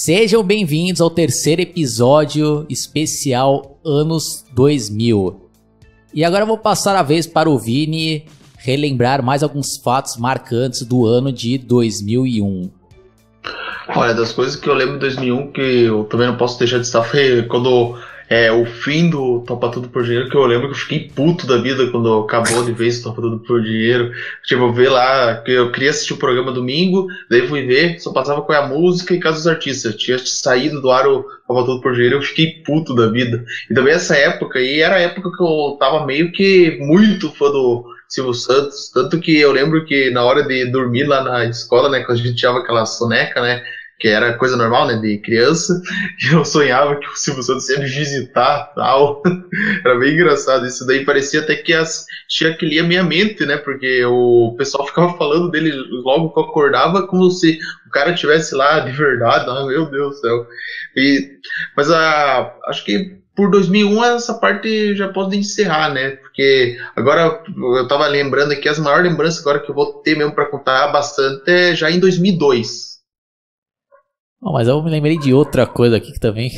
Sejam bem-vindos ao terceiro episódio especial Anos 2000. E agora eu vou passar a vez para o Vini relembrar mais alguns fatos marcantes do ano de 2001. Olha, das coisas que eu lembro de 2001 que eu também não posso deixar de estar foi quando o fim do Topa Tudo por Dinheiro, que eu lembro que eu fiquei puto da vida quando acabou de vez o Topa Tudo por Dinheiro. Tipo, eu ver lá, que eu queria assistir o programa domingo, daí fui ver, só passava com a música e Casa dos Artistas. Tinha saído do ar o Topa Tudo por Dinheiro, eu fiquei puto da vida. E também essa época aí era a época que eu tava meio que muito fã do Silvio Santos, tanto que eu lembro que na hora de dormir lá na escola, né, quando a gente tirava aquela soneca, né, que era coisa normal, né, de criança, e eu sonhava que o Silvio Santos ia me visitar, tal. Era bem engraçado isso daí, parecia até que tinha que lia a minha mente, né, porque o pessoal ficava falando dele logo que eu acordava, como se o cara estivesse lá de verdade. Ah, meu Deus do céu. Mas acho que por 2001 essa parte já pode encerrar, né, porque agora eu tava lembrando aqui, as maiores lembranças agora que eu vou ter mesmo pra contar bastante é já em 2002. Oh, mas eu me lembrei de outra coisa aqui que também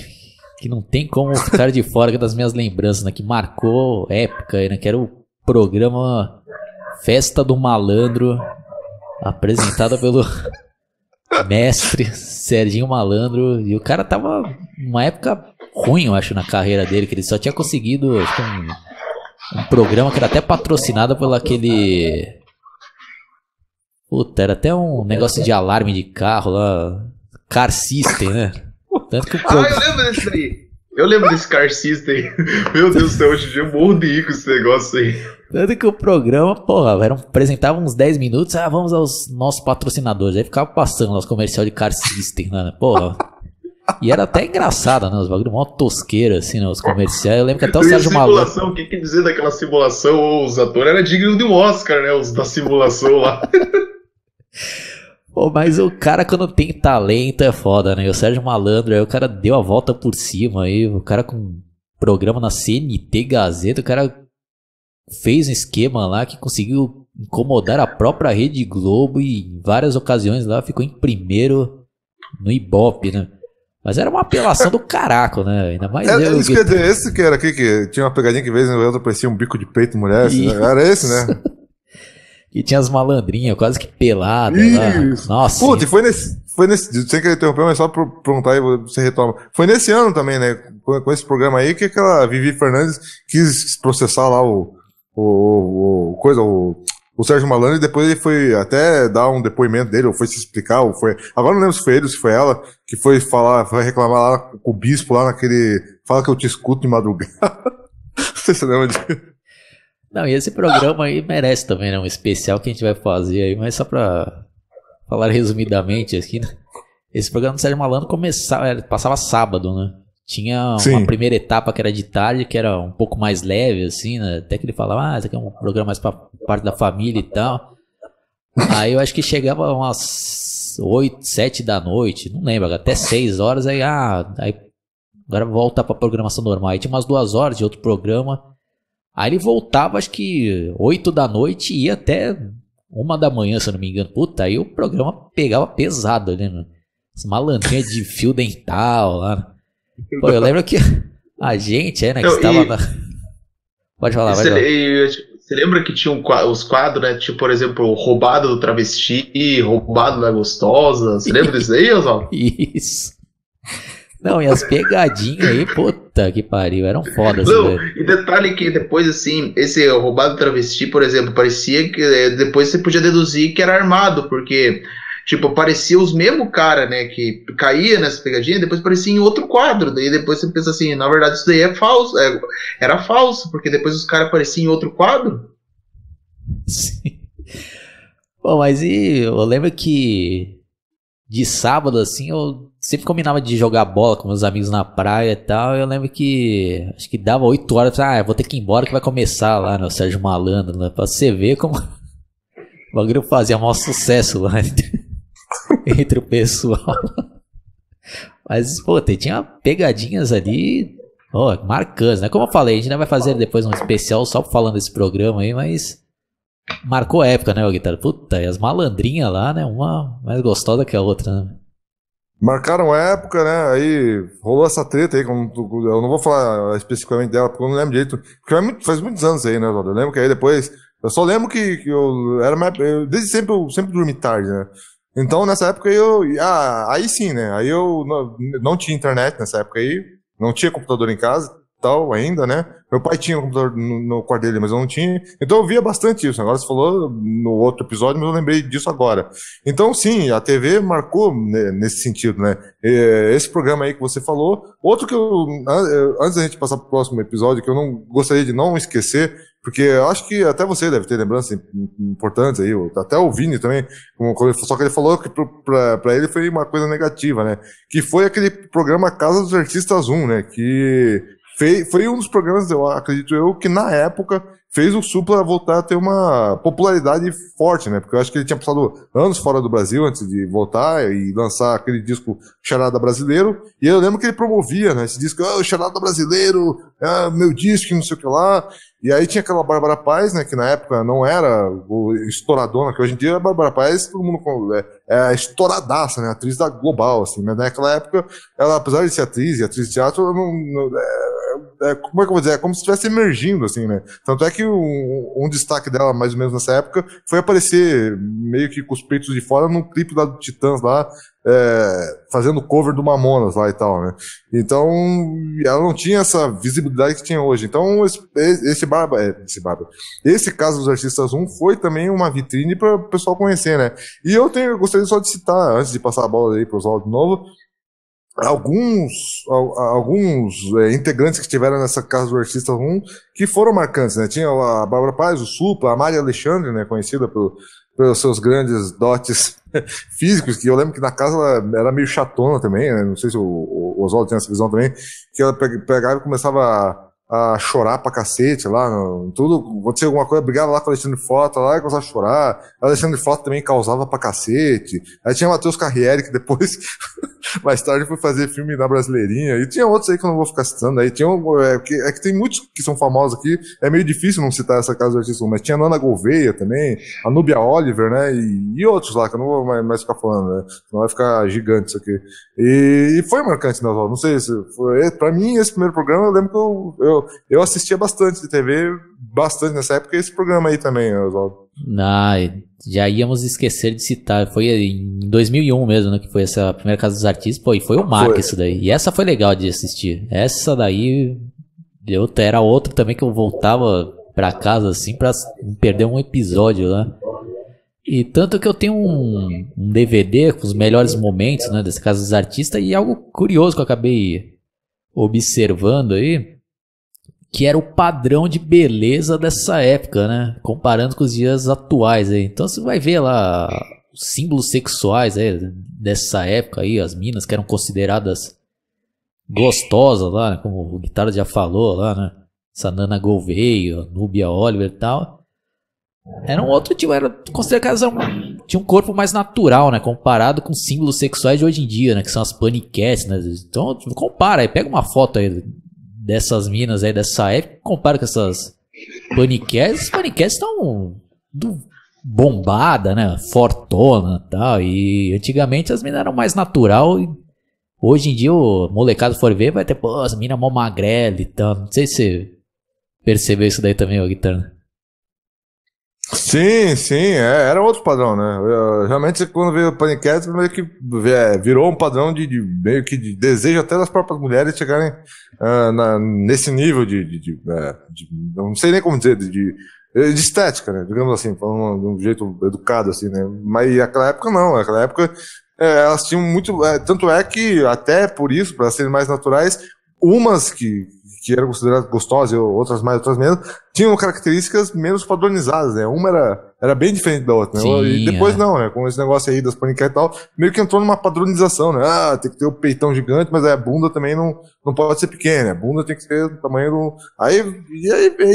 que não tem como ficar de fora das minhas lembranças, né? Que marcou época, né? Que era o programa Festa do Malandro, apresentado pelo mestre Serginho Malandro. E o cara tava numa época ruim, eu acho, na carreira dele, que ele só tinha conseguido acho que um programa que era até patrocinado pelo aquele... Puta, era até um negócio de alarme de carro lá... Car System, né? Tanto que eu lembro desse daí. Eu lembro desse Car System. Meu Deus do céu, hoje em dia eu morro de rir com esse negócio aí. Tanto que o programa, porra, apresentava uns 10 minutos, vamos aos nossos patrocinadores. Aí ficava passando lá os comercial de Car System, né? Porra. E era até engraçado, né? Os bagulho mó tosqueiro, assim, né? Os comerciais. Eu lembro que até o Sérgio Malandro... simulação, o que dizer daquela simulação? Os atores eram dignos de um Oscar, né? Os da simulação lá. Pô, mas o cara quando tem talento é foda, né? O Sérgio Malandro, aí o cara deu a volta por cima aí, o cara com programa na CNT Gazeta, o cara fez um esquema lá que conseguiu incomodar a própria Rede Globo e em várias ocasiões lá ficou em primeiro no Ibope, né? Mas era uma apelação do caraco, né? Ainda mais isso quer dizer, esse que era aqui, que tinha uma pegadinha que às vezes no outro parecia um bico de peito mulher, assim, né? Era esse, né? E tinha as malandrinhas, quase que peladas lá. Nossa. Puta, e foi nesse. Sem querer interromper, mas só pra perguntar aí, você retoma. Foi nesse ano também, né? Com esse programa aí, que aquela Vivi Fernandes quis processar lá o Sérgio Malandro, e depois ele foi até dar um depoimento dele, ou foi se explicar, ou foi. Agora não lembro se foi ele ou se foi ela, que foi reclamar lá com o bispo lá naquele. Fala que eu te escuto de madrugada. Não sei se você lembra disso. Não, e esse programa aí merece também, né? Um especial que a gente vai fazer aí, mas só pra falar resumidamente aqui, né? Esse programa do Sérgio Malandro passava sábado, né? Tinha uma primeira etapa que era de tarde, que era um pouco mais leve, assim, né? Até que ele falava, esse aqui é um programa mais pra parte da família e tal. Aí eu acho que chegava umas 8, 7 da noite, não lembro, até 6 horas, aí agora volta pra programação normal. Aí tinha umas 2 horas de outro programa. Aí ele voltava, acho que 8 da noite e ia até 1 da manhã, se eu não me engano. Puta, aí o programa pegava pesado ali, né? As malandrinhas de fio dental lá. Pô, eu lembro que a gente, né, que estava na... Pode falar, vai lá. Você lembra que tinha os quadros, né? Tipo, por exemplo, roubado do travesti, roubado da gostosa. Você lembra disso aí, Oswaldo? Isso. Não, e as pegadinhas aí, puta que pariu, eram fodas. Não, e detalhe que depois, assim, esse roubado travesti, por exemplo, parecia que depois você podia deduzir que era armado, porque, tipo, parecia os mesmos cara, né, que caía nessa pegadinha, depois parecia em outro quadro, daí depois você pensa assim, na verdade isso daí é falso, era falso, porque depois os caras apareciam em outro quadro. Sim. Bom, mas eu lembro que de sábado, assim, eu sempre combinava de jogar bola com meus amigos na praia e tal. Eu lembro que acho que dava 8 horas. Eu vou ter que ir embora que vai começar lá no Sérgio Malandro, né? Pra você ver como o bagulho fazia maior sucesso lá entre o pessoal. Mas, pô, tinha pegadinhas ali marcantes, né? Como eu falei, a gente ainda vai fazer depois um especial só falando desse programa aí, mas marcou época, né, o Guitarra? Puta, e as malandrinhas lá, né? Uma mais gostosa que a outra, né? Marcaram época, né? Aí rolou essa treta aí, eu não vou falar especificamente dela, porque eu não lembro direito. Porque faz muitos anos aí, né, Oswaldo? Eu lembro que aí depois. Eu só lembro que eu era desde sempre eu sempre dormi tarde, né? Então nessa época aí sim, né? Aí eu não tinha internet nessa época aí, não tinha computador em casa, tal, ainda, né? Meu pai tinha um computador no quarto dele, mas eu não tinha. Então eu via bastante isso. Agora você falou no outro episódio, mas eu lembrei disso agora. Então, sim, a TV marcou, né, nesse sentido, né? Esse programa aí que você falou. Outro que antes da gente passar pro próximo episódio, que eu não gostaria de não esquecer, porque eu acho que até você deve ter lembranças importantes aí, até o Vini também, só que ele falou que pra ele foi uma coisa negativa, né? Que foi aquele programa Casa dos Artistas 1, né? Que foi um dos programas, eu acredito eu, que na época fez o Supla voltar a ter uma popularidade forte, né? Porque eu acho que ele tinha passado anos fora do Brasil antes de voltar e lançar aquele disco Charada Brasileiro. E eu lembro que ele promovia, né? Esse disco, Charada Brasileiro, meu disco, não sei o que lá. E aí tinha aquela Bárbara Paz, né? Que na época não era estouradona, que hoje em dia a Bárbara Paz, todo mundo é estouradaça, né? Atriz da Global, assim. Mas naquela época, ela, apesar de ser atriz e atriz de teatro, como é que eu vou dizer? É como se estivesse emergindo, assim, né? Tanto é que um destaque dela, mais ou menos nessa época, foi aparecer meio que com os peitos de fora num clipe lá do Titãs lá, fazendo cover do Mamonas lá e tal, né? Então, ela não tinha essa visibilidade que tinha hoje. Então, esse caso dos Artistas 1 foi também uma vitrine para o pessoal conhecer, né? E eu gostaria só de citar, antes de passar a bola aí para o Oswaldo de novo, alguns integrantes que estiveram nessa Casa do Artista 1 que foram marcantes, né? Tinha a Bárbara Paz, o Supla, a Maria Alexandre, né? Conhecida pelos seus grandes dotes físicos, que eu lembro que na casa ela era meio chatona também, né? Não sei se o Oswaldo tinha essa visão também, que ela pegava e começava a chorar pra cacete lá, tudo, acontecia alguma coisa, brigava lá com o Alexandre Frota lá e começava a chorar. O Alexandre Frota também causava pra cacete. Aí tinha o Matheus Carriere, que depois, mais tarde, foi fazer filme na Brasileirinha. E tinha outros aí que eu não vou ficar citando. Aí tinha que tem muitos que são famosos aqui, é meio difícil não citar essa casa do artista, mas tinha a Nana Gouveia também, a Núbia Oliver, né, e outros lá, que eu não vou mais ficar falando, né, senão vai ficar gigante isso aqui. E foi marcante, né, Oswaldo? Não sei se foi, pra mim, esse primeiro programa, eu lembro que eu assistia bastante de TV, bastante nessa época, esse programa aí também, Oswaldo. Já íamos esquecer de citar, foi em 2001 mesmo, né, que foi essa primeira Casa dos Artistas, pô, e foi o marco isso daí, e essa foi legal de assistir, essa daí, era outra também que eu voltava pra casa assim, pra não perder um episódio lá, e tanto que eu tenho um DVD com os melhores momentos, né, dessa Casa dos Artistas, e algo curioso que eu acabei observando aí, que era o padrão de beleza dessa época, né? Comparando com os dias atuais aí. Então você vai ver lá os símbolos sexuais aí dessa época aí, as minas que eram consideradas gostosas lá, né? Como o Guitarra já falou lá, né? Essa Nana Gouveia, Núbia Oliver e tal. Era um outro tipo, era considerado tinha um corpo mais natural, né? Comparado com símbolos sexuais de hoje em dia, né? Que são as paniquetes, né? Então compara aí, pega uma foto aí dessas minas aí dessa época, compara com essas paniquetes. As paniquetes estão bombada, né? Fortona e tal. E antigamente as minas eram mais natural. E hoje em dia o molecado for ver, vai ter, pô, as minas mó magrela e tal. Não sei se você percebeu isso daí também, ô Guitarra. Sim, era outro padrão, né? Realmente, quando veio o Paniquete, meio que virou um padrão meio que de desejo até das próprias mulheres chegarem nesse nível não sei nem como dizer, de estética, né? Digamos assim, falando de um jeito educado, assim, né? Mas naquela época não, naquela época elas tinham muito. Tanto é que, até por isso, para serem mais naturais, umas que eram consideradas gostosas e outras mais, outras menos, tinham características menos padronizadas, né? Uma era bem diferente da outra, né? Sim, e depois não, né? Com esse negócio aí das paniquetes e tal, meio que entrou numa padronização, né? Tem que ter o peitão gigante, mas a bunda também não pode ser pequena, a bunda tem que ser do tamanho do... Aí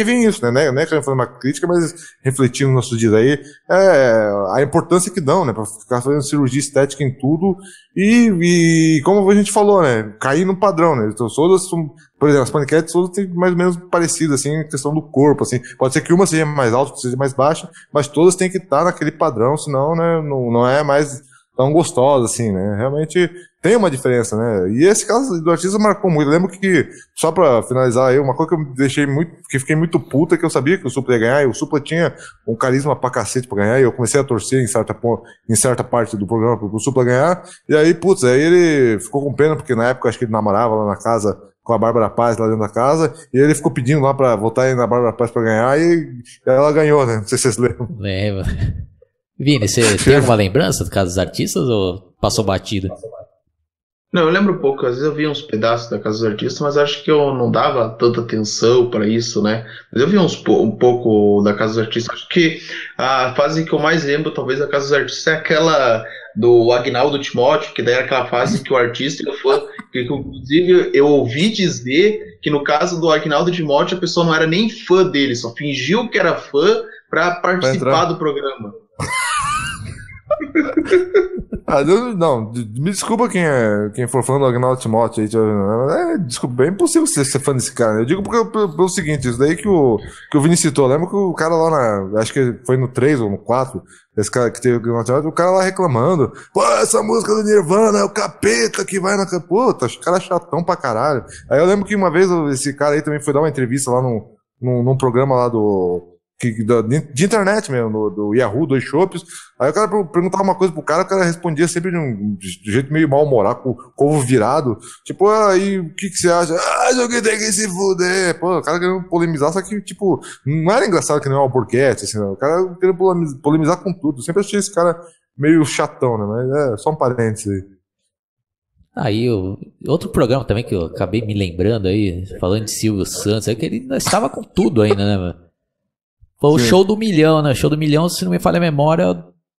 vem isso, né? Não é querendo fazer uma crítica, mas refletindo nos nossos dias aí, a importância que dão, né? Pra ficar fazendo cirurgia estética em tudo e como a gente falou, né? Cair no padrão, né? Então, todas são, por exemplo, as paniquetes todas têm mais ou menos parecido, assim, em questão do corpo, assim. Pode ser que uma seja mais alta, outra seja mais baixa, mas todas têm que estar naquele padrão, senão, né, não é mais tão gostosa, assim, né? Realmente, tem uma diferença, né? E esse caso do artista marcou muito. Eu lembro que, só pra finalizar aí, uma coisa que eu me deixei muito, que fiquei muito puta, que eu sabia que o Supla ia ganhar, e o Supla tinha um carisma pra cacete pra ganhar, e eu comecei a torcer em certa parte do programa pro Supla ganhar, e aí, putz, aí ele ficou com pena, porque na época acho que ele namorava lá na casa com a Bárbara Paz lá dentro da casa, e ele ficou pedindo lá pra votar aí na Bárbara Paz pra ganhar, e ela ganhou, né? Não sei se vocês lembram. Lembra. Vini, você tem alguma lembrança do caso dos artistas ou passou batido? Não, eu lembro pouco, às vezes eu via uns pedaços da Casa dos Artistas, mas acho que eu não dava tanta atenção para isso, né? Mas eu vi um pouco da Casa dos Artistas. Acho que a fase que eu mais lembro, talvez, da Casa dos Artistas é aquela do Agnaldo Timóteo, que daí era aquela fase que o artista e o fã, que inclusive eu ouvi dizer que no caso do Agnaldo Timóteo a pessoa não era nem fã dele, só fingiu que era fã para participar do programa. Não, me desculpa quem for fã do Agnaldo Timóteo aí, desculpa, é impossível ser fã desse cara, né? Eu digo pelo seguinte, isso daí que o Vini citou, lembra que o cara lá acho que foi no 3 ou no 4, esse cara que teve o Agnaldo Timóteo, o cara lá reclamando, pô, essa música do Nirvana é o capeta que vai na... Puta, o cara é chatão pra caralho. Aí eu lembro que uma vez esse cara aí também foi dar uma entrevista lá num programa lá de internet mesmo, do Yahoo, dois Chopps. Aí o cara perguntava uma coisa pro cara, o cara respondia sempre de jeito meio mal-humorado, com o corvo virado. Tipo, aí, o que você acha? Joguei tem que se fuder. Pô, o cara querendo polemizar, só que, tipo, não era engraçado que nem o Alborguete, assim, não. O cara querendo polemizar com tudo. Eu sempre achei esse cara meio chatão, né? Mas é só um parênteses aí. Aí, outro programa também que eu acabei me lembrando aí, falando de Silvio Santos, é que ele ainda estava com tudo ainda, né, mano? Foi o Show do Milhão, né? O Show do Milhão, se não me falha a memória,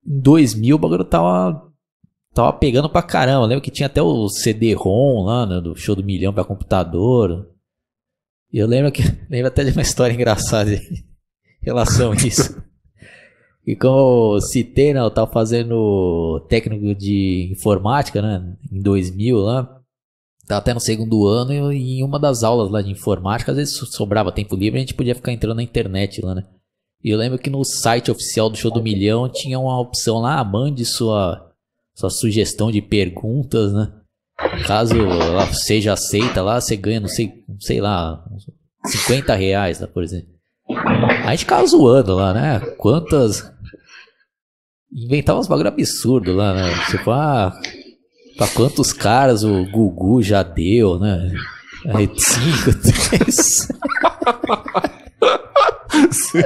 em 2000 o bagulho tava pegando pra caramba. Lembro que tinha até o CD-ROM lá, né, do Show do Milhão pra computador. E eu lembro até de uma história engraçada em relação a isso. E como eu citei, né, eu tava fazendo técnico de informática, né, em 2000 lá. Tava até no segundo ano e em uma das aulas lá de informática, às vezes sobrava tempo livre, a gente podia ficar entrando na internet lá, né. E eu lembro que no site oficial do Show do Milhão tinha uma opção lá, mande sua sugestão de perguntas, né? Caso ela seja aceita lá, você ganha, não sei lá, uns R$50, né, por exemplo. A gente ficava zoando lá, né? Inventava uns bagulho absurdo lá, né? Tipo, pra quantos caras o Gugu já deu, né? Aí 5, 3... Sim.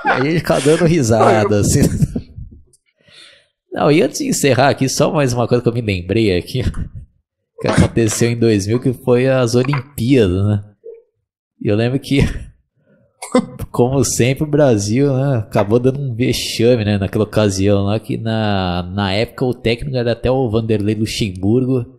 E aí ele fica dando risada, assim. Não, e antes de encerrar aqui, só mais uma coisa que eu me lembrei aqui, que aconteceu em 2000, que foi as Olimpíadas, né? E eu lembro que, como sempre, o Brasil, né, acabou dando um vexame, né, naquela ocasião lá, que na época o técnico era até o Vanderlei Luxemburgo.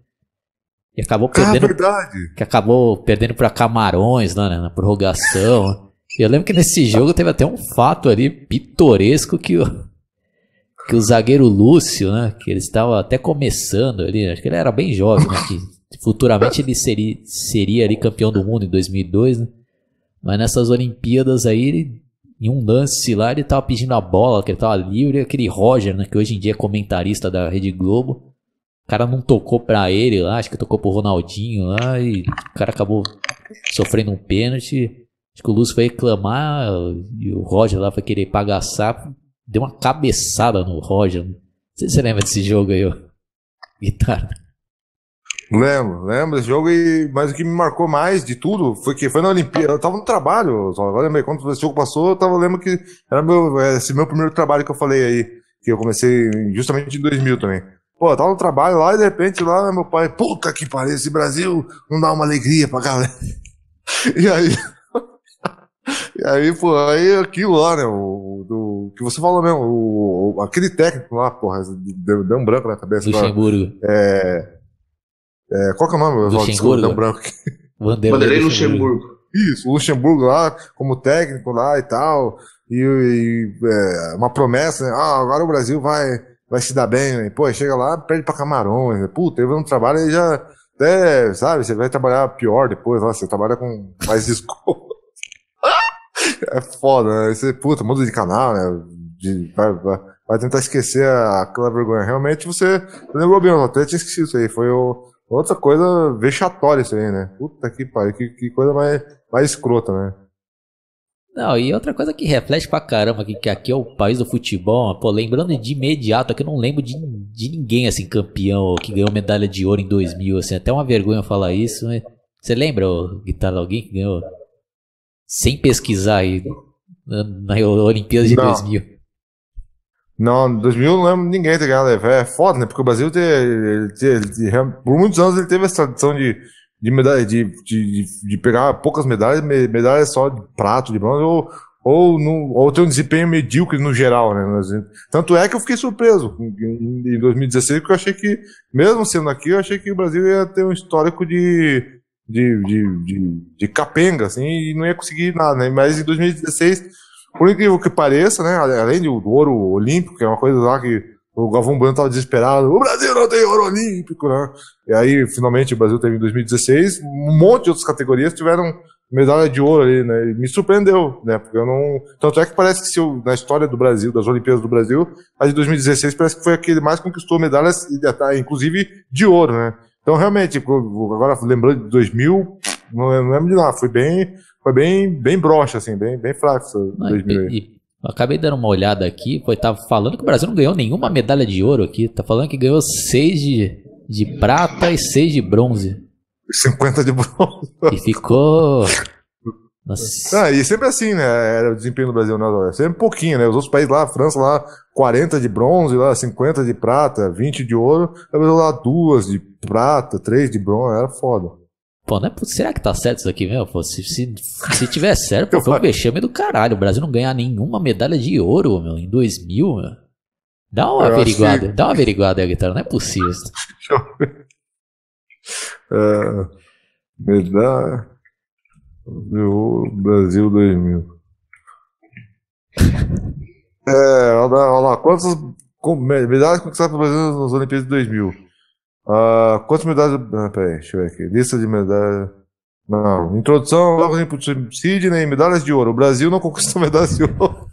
E acabou perdendo. Verdade. Que acabou perdendo para Camarões lá, né, na prorrogação. E eu lembro que nesse jogo teve até um fato ali pitoresco que o zagueiro Lúcio, né, que ele estava até começando ali, acho que ele era bem jovem, né, que futuramente ele seria ali campeão do mundo em 2002, né. Mas nessas Olimpíadas aí, em um lance lá, ele estava pedindo a bola, que ele estava livre, aquele Roger, né, que hoje em dia é comentarista da Rede Globo. O cara não tocou pra ele lá, acho que tocou pro Ronaldinho lá, e o cara acabou sofrendo um pênalti. Acho que o Lúcio foi reclamar e o Roger lá foi querer pagar sapo, deu uma cabeçada no Roger. Não sei se você lembra desse jogo aí, ó. Guitarra. Lembro desse jogo, mas o que me marcou mais de tudo foi que foi na Olimpíada. Eu tava no trabalho, só agora lembrei, quando esse jogo passou, lembro que era esse meu primeiro trabalho que eu falei aí, que eu comecei justamente em 2000 também. Pô, eu tava no trabalho lá e de repente lá meu pai, puta que pariu, esse Brasil não dá uma alegria pra galera. E aí, pô, aí aquilo lá, né, do que você falou mesmo, aquele técnico lá, porra, deu um branco na cabeça. Luxemburgo. Qual que é o nome? Luxemburgo. Deu um branco. Vanderlei Luxemburgo. Isso, o Luxemburgo lá, como técnico lá e tal, uma promessa, né, agora o Brasil vai se dar bem, né? Pô, chega lá, perde pra Camarões, né? Puta, eu no trabalho aí já, até, sabe, você vai trabalhar pior depois, lá, você trabalha com mais desconto. É foda, né? Você, puta, muda de canal, né? vai tentar esquecer aquela vergonha. Realmente você lembrou bem, eu até tinha esquecido isso aí. Foi outra coisa vexatória isso aí, né? Puta que pariu, que coisa mais escrota, né? Não, e outra coisa que reflete pra caramba que aqui é o país do futebol, pô, lembrando de imediato, aqui eu não lembro de ninguém, assim, campeão, que ganhou medalha de ouro em 2000, assim, até uma vergonha falar isso, né? Você lembra, Guitarra, alguém que ganhou, sem pesquisar aí, na Olimpíada de 2000? Não, em 2000 eu não lembro de ninguém ter ganhado, é foda, né? Porque o Brasil, por muitos anos, ele teve essa tradição de medalha, de pegar poucas medalhas só de prato, de bronze, ou ter um desempenho medíocre no geral, né? Tanto é que eu fiquei surpreso em 2016, porque eu achei que, mesmo sendo aqui, eu achei que o Brasil ia ter um histórico de capenga, assim, e não ia conseguir nada, né? Mas em 2016, por incrível que pareça, né? Além do ouro olímpico, que é uma coisa lá que o Galvão Bueno estava desesperado, o Brasil não tem ouro olímpico, né? E aí, finalmente, o Brasil teve em 2016, um monte de outras categorias tiveram medalha de ouro ali, né? E me surpreendeu, né? Porque eu não... Tanto é que parece que na história do Brasil, das Olimpíadas do Brasil, a de 2016 parece que foi a que mais conquistou medalhas, inclusive de ouro, né? Então, realmente, agora lembrando de 2000, não lembro de nada, foi bem broxa, assim, bem fraco essa 2000 aí. Eu acabei dando uma olhada aqui, tava falando que o Brasil não ganhou nenhuma medalha de ouro aqui, tá falando que ganhou 6 de prata e 6 de bronze. 50 de bronze. E ficou... Nossa. E sempre assim, né? Era o desempenho do Brasil, né? Sempre pouquinho, né? Os outros países lá, a França lá, 40 de bronze, lá, 50 de prata, 20 de ouro. O Brasil lá, 2 de prata, 3 de bronze, era foda. Pô, será que tá certo isso aqui mesmo? Pô, se tiver certo, pô, foi um vexame do caralho. O Brasil não ganhar nenhuma medalha de ouro, meu, em 2000, meu. Dá uma averiguada aí, Guitarra, não é possível. Deixa eu ver. Medalha do Brasil 2000. Olha lá, quantas medalhas conquistadas pelo Brasil nas Olimpíadas de 2000? Quantas medalhas... peraí, deixa eu ver aqui. Lista de medalhas... Não, introdução, logo Sydney, medalhas de ouro. O Brasil não conquistou medalhas de ouro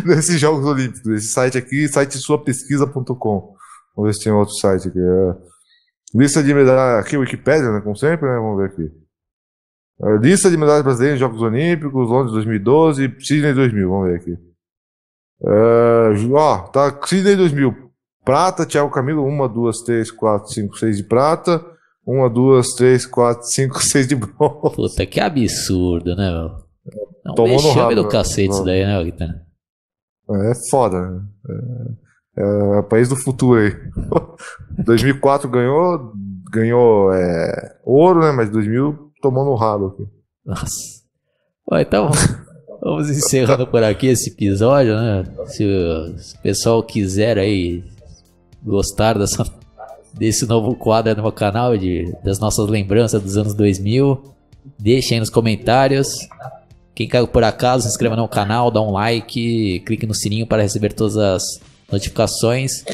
nesses Jogos Olímpicos. Esse site aqui, site suapesquisa.com. Vamos ver se tem outro site aqui. Lista de medalhas... Aqui, Wikipédia, né? Como sempre, né? Vamos ver aqui. Lista de medalhas brasileiras em Jogos Olímpicos, Londres 2012, Sydney 2000. Vamos ver aqui. Tá, Sydney 2000. Prata, Thiago Camilo, 1, 2, 3, 4, 5, 6 de prata. 1, 2, 3, 4, 5, 6 de bronze. Puta, que absurdo, né, meu? Tomou no vexame rabo, do cacete isso daí, né, Guitarra? É foda, né? É país do futuro aí. 2004 ganhou ouro, né? Mas 2000 tomou no rabo aqui. Nossa. Bom, então... Vamos encerrando por aqui esse episódio, né? Se o pessoal quiser aí gostar desse novo quadro no meu canal, das nossas lembranças dos anos 2000, deixem aí nos comentários. Quem caiu por acaso, se inscreva no canal, dá um like, clique no sininho para receber todas as notificações.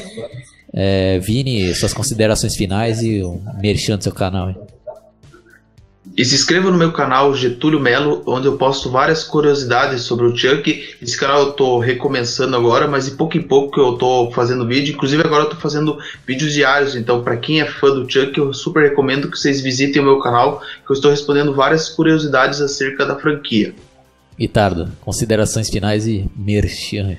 Vini, suas considerações finais e um merchan do seu canal. Hein? E se inscreva no meu canal Getúlio Melo, onde eu posto várias curiosidades sobre o Chuck. Esse canal eu tô recomeçando agora, mas de pouco em pouco eu tô fazendo vídeo. Inclusive agora eu tô fazendo vídeos diários, então para quem é fã do Chuck, eu super recomendo que vocês visitem o meu canal, que eu estou respondendo várias curiosidades acerca da franquia. Guitardo, considerações finais e merchan.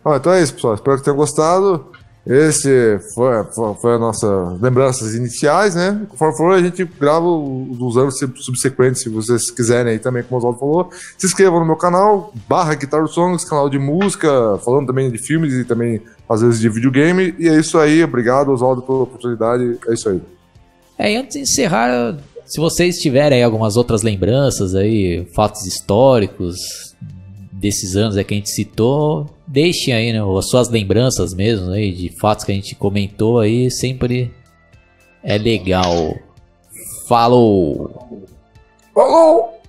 Então é isso, pessoal. Espero que tenham gostado. Esse foi as nossas lembranças iniciais, né? Conforme for, a gente grava os anos subsequentes, se vocês quiserem aí também, como o Oswaldo falou. Se inscrevam no meu canal, /Guitar Songs, canal de música, falando também de filmes e também, às vezes, de videogame. E é isso aí. Obrigado, Oswaldo, pela oportunidade. É isso aí. E antes de encerrar, se vocês tiverem aí algumas outras lembranças aí, fatos históricos desses anos que a gente citou, deixem aí, né, as suas lembranças mesmo aí, de fatos que a gente comentou aí, sempre é legal. Falou! Falou!